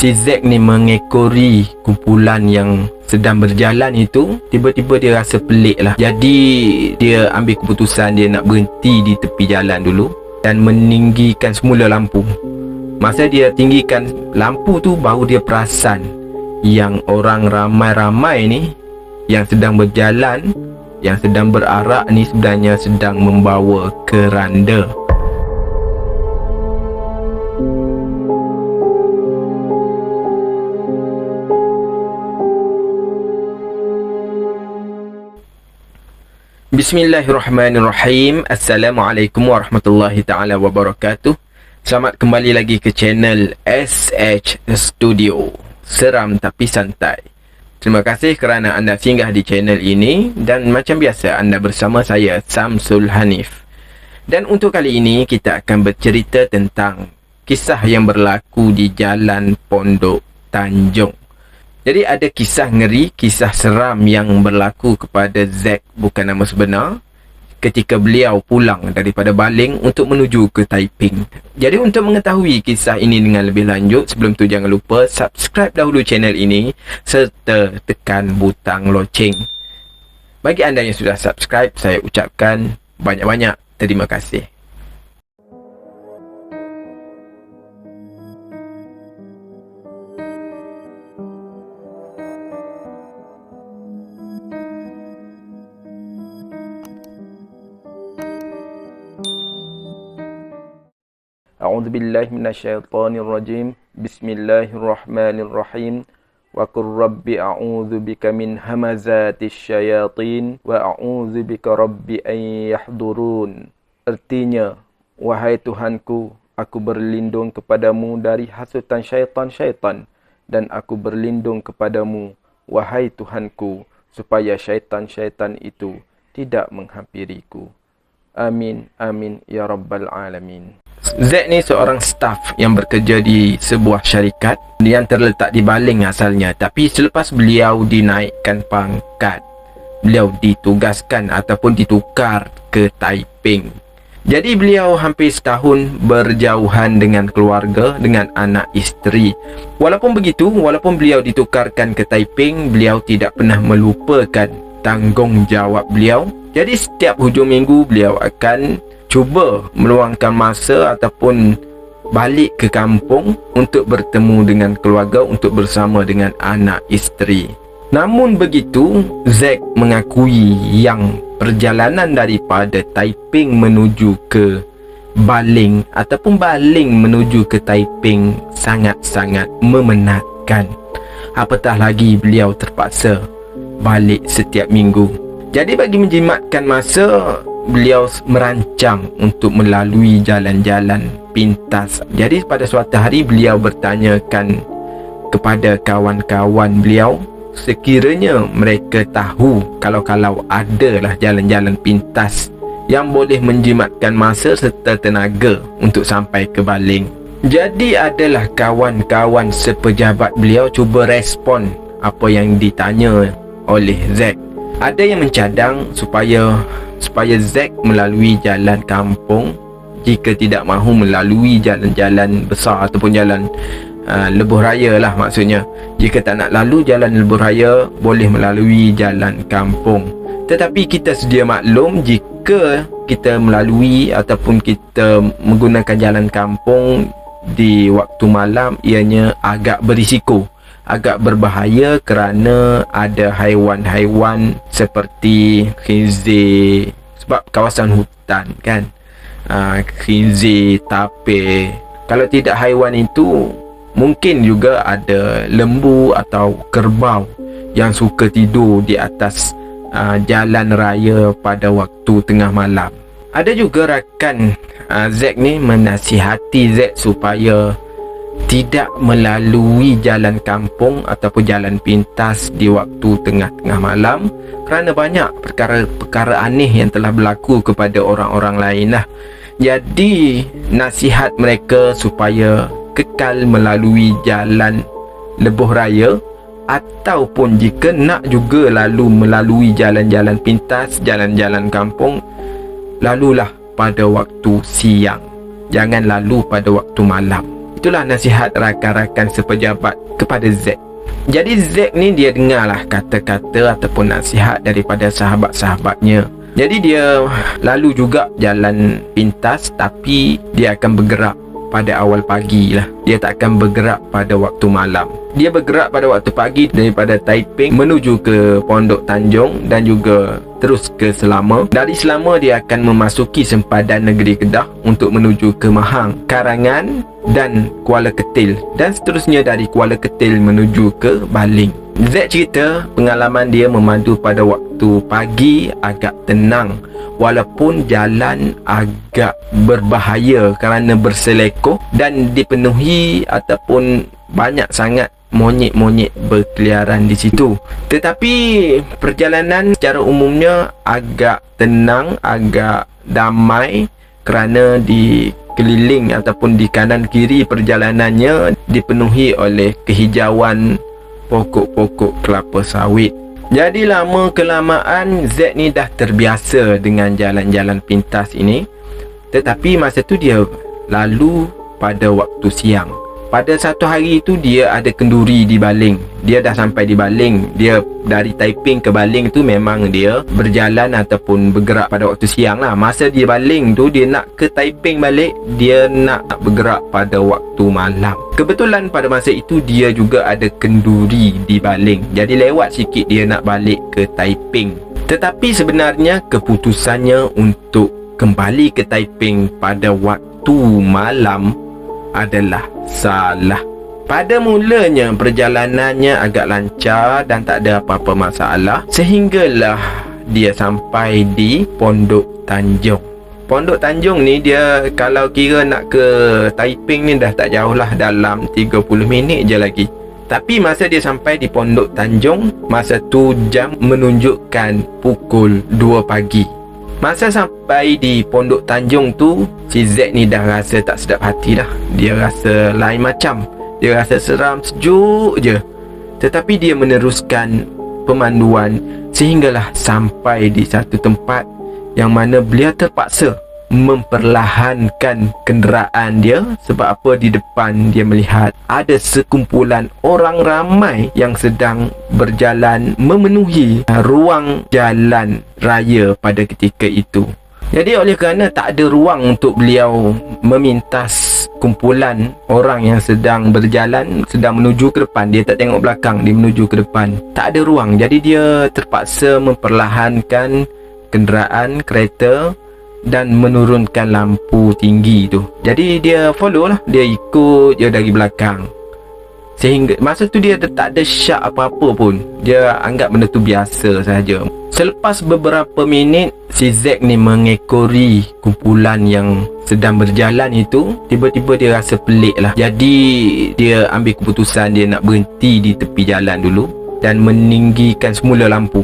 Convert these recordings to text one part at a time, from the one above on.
Si Zack ni mengekori kumpulan yang sedang berjalan itu. Tiba-tiba dia rasa pelik lah. Jadi dia ambil keputusan dia nak berhenti di tepi jalan dulu dan meninggikan semula lampu. Masa dia tinggikan lampu tu, baru dia perasan yang orang ramai-ramai ni yang sedang berjalan, yang sedang berarak ni sebenarnya sedang membawa keranda. Bismillahirrahmanirrahim. Assalamualaikum warahmatullahi ta'ala wabarakatuh. Selamat kembali lagi ke channel SH Studio, seram tapi santai. Terima kasih kerana anda singgah di channel ini. Dan macam biasa, anda bersama saya, Samsul Hanif. Dan untuk kali ini kita akan bercerita tentang kisah yang berlaku di Jalan Pondok Tanjung. Jadi ada kisah ngeri, kisah seram yang berlaku kepada Zack, bukan nama sebenar, ketika beliau pulang daripada baling untuk menuju ke Taiping. Jadi untuk mengetahui kisah ini dengan lebih lanjut, sebelum tu jangan lupa subscribe dahulu channel ini serta tekan butang loceng. Bagi anda yang sudah subscribe, saya ucapkan banyak-banyak terima kasih. A'udzu billahi minasyaitonir rajim. Bismillahirrahmanirrahim. Wa qur rabbi a'udzu bika min hamazatis syayatin wa a'udzu bika rabbi an yahdurun. Artinya, wahai Tuhanku, aku berlindung kepadamu dari hasutan syaitan-syaitan, dan aku berlindung kepadamu, wahai Tuhanku, supaya syaitan-syaitan itu tidak menghampiriku. Amin, amin, ya rabbal alamin. Zack ni seorang staff yang bekerja di sebuah syarikat yang terletak di Baling asalnya. Tapi selepas beliau dinaikkan pangkat, beliau ditugaskan ataupun ditukar ke Taiping. Jadi beliau hampir setahun berjauhan dengan keluarga, dengan anak isteri. Walaupun begitu, walaupun beliau ditukarkan ke Taiping, beliau tidak pernah melupakan tanggungjawab beliau. Jadi setiap hujung minggu beliau akan cuba meluangkan masa ataupun balik ke kampung untuk bertemu dengan keluarga, untuk bersama dengan anak isteri. Namun begitu, Zack mengakui yang perjalanan daripada Taiping menuju ke Baling ataupun Baling menuju ke Taiping sangat-sangat memenatkan. Apatah lagi beliau terpaksa balik setiap minggu. Jadi bagi menjimatkan masa, beliau merancang untuk melalui jalan-jalan pintas. Jadi pada suatu hari beliau bertanyakan kepada kawan-kawan beliau, sekiranya mereka tahu kalau adalah jalan-jalan pintas yang boleh menjimatkan masa serta tenaga untuk sampai ke Baling. Jadi adalah kawan-kawan sepejabat beliau cuba respon apa yang ditanya oleh Zack. Ada yang mencadang supaya Zack melalui jalan kampung, jika tidak mahu melalui jalan-jalan besar ataupun jalan lebuh raya lah maksudnya. Jika tak nak lalu jalan lebuh raya, boleh melalui jalan kampung. Tetapi kita sedia maklum, jika kita melalui ataupun kita menggunakan jalan kampung di waktu malam, ianya agak berisiko, agak berbahaya kerana ada haiwan-haiwan seperti khinzir, sebab kawasan hutan kan, khinzir, tapir. Kalau tidak haiwan itu, mungkin juga ada lembu atau kerbau yang suka tidur di atas jalan raya pada waktu tengah malam. Ada juga rakan Zack ni menasihati Zack supaya tidak melalui jalan kampung ataupun jalan pintas di waktu tengah-tengah malam, kerana banyak perkara-perkara aneh yang telah berlaku kepada orang-orang lain lah. Jadi nasihat mereka supaya kekal melalui jalan lebuh raya, ataupun jika nak juga lalu melalui jalan-jalan pintas, jalan-jalan kampung, lalulah pada waktu siang, jangan lalu pada waktu malam. Itulah nasihat rakan-rakan sepejabat kepada Z. Jadi Z ni dia dengarlah kata-kata ataupun nasihat daripada sahabat-sahabatnya. Jadi dia lalu juga jalan pintas, tapi dia akan bergerak pada awal pagi lah. Dia tak akan bergerak pada waktu malam. Dia bergerak pada waktu pagi daripada Taiping menuju ke Pondok Tanjung dan juga terus ke Selama. Dari Selama dia akan memasuki sempadan negeri Kedah untuk menuju ke Mahang, Karangan dan Kuala Ketil, dan seterusnya dari Kuala Ketil menuju ke Baling. Z cerita pengalaman dia memandu pada waktu pagi agak tenang, walaupun jalan agak berbahaya kerana berselekoh dan dipenuhi ataupun banyak sangat monyet-monyet berkeliaran di situ. Tetapi perjalanan secara umumnya agak tenang, agak damai kerana dikeliling ataupun di kanan kiri perjalanannya dipenuhi oleh kehijauan pokok-pokok kelapa sawit. Jadi lama kelamaan Z ni dah terbiasa dengan jalan-jalan pintas ini. Tetapi masa tu dia lalu pada waktu siang. Pada satu hari itu dia ada kenduri di Baling. Dia dah sampai di Baling. Dia dari Taiping ke Baling tu memang dia berjalan ataupun bergerak pada waktu siang lah. Masa dia Baling tu dia nak ke Taiping balik, dia nak bergerak pada waktu malam. Kebetulan pada masa itu dia juga ada kenduri di Baling. Jadi lewat sikit dia nak balik ke Taiping. Tetapi sebenarnya keputusannya untuk kembali ke Taiping pada waktu malam adalah salah. Pada mulanya perjalanannya agak lancar dan tak ada apa-apa masalah, sehinggalah dia sampai di Pondok Tanjung. Pondok Tanjung ni dia kalau kira nak ke Taiping ni dah tak jauh lah, dalam 30 minit je lagi. Tapi masa dia sampai di Pondok Tanjung, masa tu jam menunjukkan pukul 2 pagi. Masa sampai di Pondok Tanjung tu, si Z ni dah rasa tak sedap hati dah. Dia rasa lain macam. Dia rasa seram, sejuk je. Tetapi dia meneruskan pemanduan sehinggalah sampai di satu tempat yang mana beliau terpaksa memperlahankan kenderaan dia. Sebab apa? Di depan dia melihat ada sekumpulan orang ramai yang sedang berjalan memenuhi ruang jalan raya pada ketika itu. Jadi oleh kerana tak ada ruang untuk beliau memintas kumpulan orang yang sedang berjalan, sedang menuju ke depan, dia tak tengok belakang, dia menuju ke depan, tak ada ruang. Jadi dia terpaksa memperlahankan kenderaan kereta dan menurunkan lampu tinggi tu. Jadi dia follow lah, dia ikut je dari belakang. Sehingga masa tu dia tak ada syak apa-apa pun. Dia anggap benda tu biasa saja. Selepas beberapa minit, si Z ni mengekori kumpulan yang sedang berjalan itu. Tiba-tiba dia rasa pelik lah. Jadi dia ambil keputusan dia nak berhenti di tepi jalan dulu dan meninggikan semula lampu.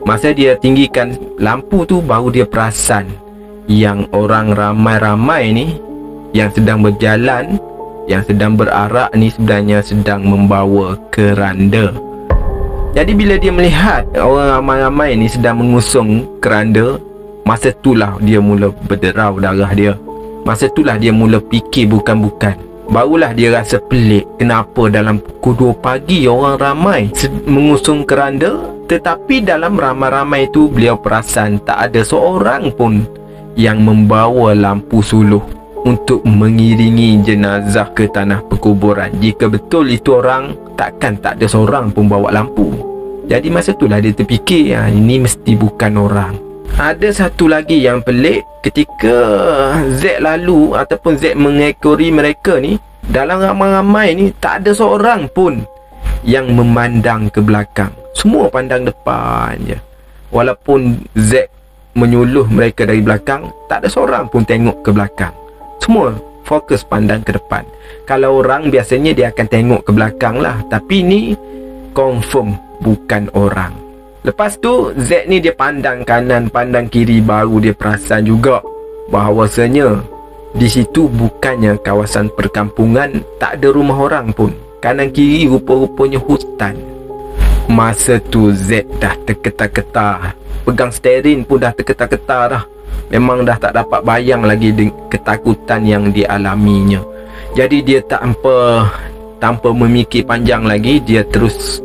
Masa dia tinggikan lampu tu, baru dia perasan yang orang ramai-ramai ni yang sedang berjalan, yang sedang berarak ni sebenarnya sedang membawa keranda. Jadi bila dia melihat orang ramai-ramai ni sedang mengusung keranda, masa itulah dia mula berderau darah dia. Masa itulah dia mula fikir bukan-bukan. Barulah dia rasa pelik, kenapa dalam pukul 2 pagi orang ramai mengusung keranda, tetapi dalam ramai-ramai itu beliau perasan tak ada seorang pun yang membawa lampu suluh untuk mengiringi jenazah ke tanah perkuburan. Jika betul itu orang, takkan tak ada seorang pun bawa lampu. Jadi masa itulah dia terfikir, ini mesti bukan orang. Ada satu lagi yang pelik, ketika Z lalu ataupun Z mengekori mereka ni, dalam ramai-ramai ni tak ada seorang pun yang memandang ke belakang. Semua pandang depan je. Walaupun Z menyuluh mereka dari belakang, tak ada seorang pun tengok ke belakang. Semua fokus pandang ke depan. Kalau orang biasanya dia akan tengok ke belakang lah, tapi ni confirm bukan orang. Lepas tu Z ni dia pandang kanan, pandang kiri, baru dia perasan juga bahawasanya di situ bukannya kawasan perkampungan, tak ada rumah orang pun. Kanan kiri rupa-rupanya hutan. Masa tu Z dah terketar-ketar, pegang steering pun dah terketar-ketar dah. Memang dah tak dapat bayang lagi ketakutan yang dialaminya. Jadi dia tanpa memikir panjang lagi, dia terus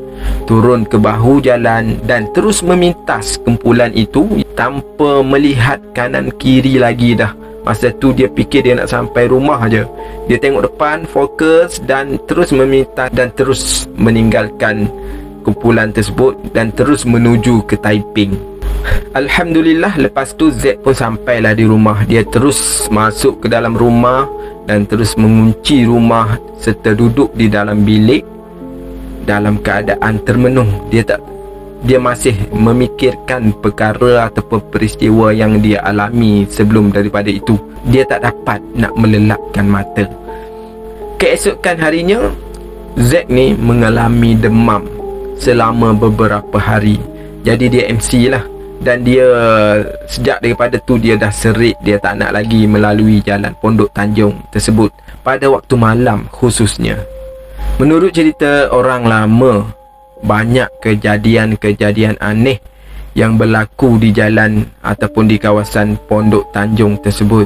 turun ke bahu jalan dan terus memintas kumpulan itu tanpa melihat kanan kiri lagi dah. Masa tu dia fikir dia nak sampai rumah aja. Dia tengok depan, fokus dan terus memintas dan terus meninggalkan kumpulan tersebut dan terus menuju ke Taiping. Alhamdulillah, lepas tu Z pun sampailah di rumah. Dia terus masuk ke dalam rumah dan terus mengunci rumah serta duduk di dalam bilik dalam keadaan termenung. Dia masih memikirkan perkara ataupun peristiwa yang dia alami sebelum daripada itu. Dia tak dapat nak melelapkan mata. Keesokan harinya, Z ni mengalami demam selama beberapa hari. Jadi dia MC lah. Dan dia sejak daripada tu dia dah serit, dia tak nak lagi melalui jalan Pondok Tanjung tersebut pada waktu malam khususnya. Menurut cerita orang lama, banyak kejadian-kejadian aneh yang berlaku di jalan ataupun di kawasan Pondok Tanjung tersebut.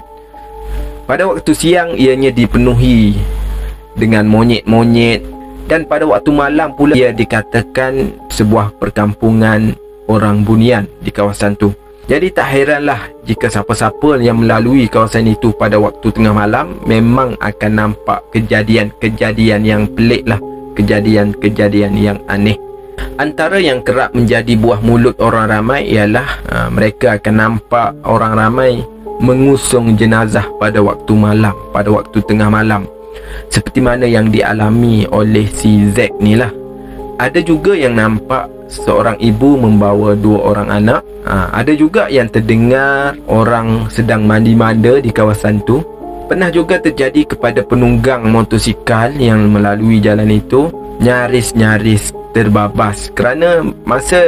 Pada waktu siang ianya dipenuhi dengan monyet-monyet, dan pada waktu malam pula ia dikatakan sebuah perkampungan orang bunian di kawasan tu. Jadi tak heranlah jika siapa-siapa yang melalui kawasan itu pada waktu tengah malam memang akan nampak kejadian-kejadian yang pelik lah, kejadian-kejadian yang aneh. Antara yang kerap menjadi buah mulut orang ramai ialah mereka akan nampak orang ramai mengusung jenazah pada waktu malam, pada waktu tengah malam, seperti mana yang dialami oleh si Z ni lah. Ada juga yang nampak seorang ibu membawa 2 orang anak. Ada juga yang terdengar orang sedang mandi-manda di kawasan tu. Pernah juga terjadi kepada penunggang motosikal yang melalui jalan itu nyaris-nyaris terbabas kerana masa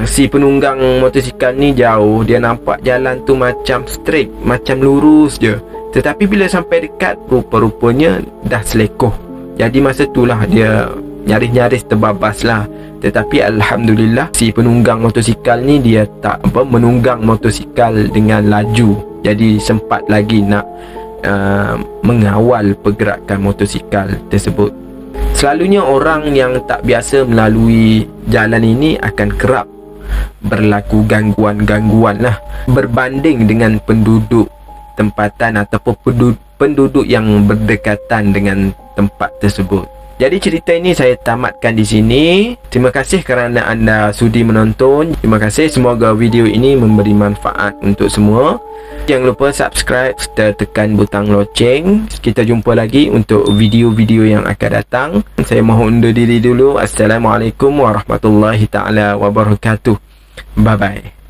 si penunggang motosikal ni jauh, dia nampak jalan tu macam straight, macam lurus je. Tetapi bila sampai dekat, rupa-rupanya dah selekoh. Jadi masa itulah dia nyaris-nyaris terbabas lah. Tetapi Alhamdulillah, si penunggang motosikal ni dia tak menunggang motosikal dengan laju. Jadi sempat lagi nak mengawal pergerakan motosikal tersebut. Selalunya orang yang tak biasa melalui jalan ini akan kerap berlaku gangguan-gangguan lah, berbanding dengan penduduk tempatan ataupun penduduk yang berdekatan dengan tempat tersebut. Jadi cerita ini saya tamatkan di sini. Terima kasih kerana anda sudi menonton. Terima kasih, semoga video ini memberi manfaat untuk semua. Jangan lupa subscribe serta tekan butang loceng. Kita jumpa lagi untuk video-video yang akan datang. Saya mohon undur diri dulu. Assalamualaikum warahmatullahi taala wabarakatuh. Bye bye.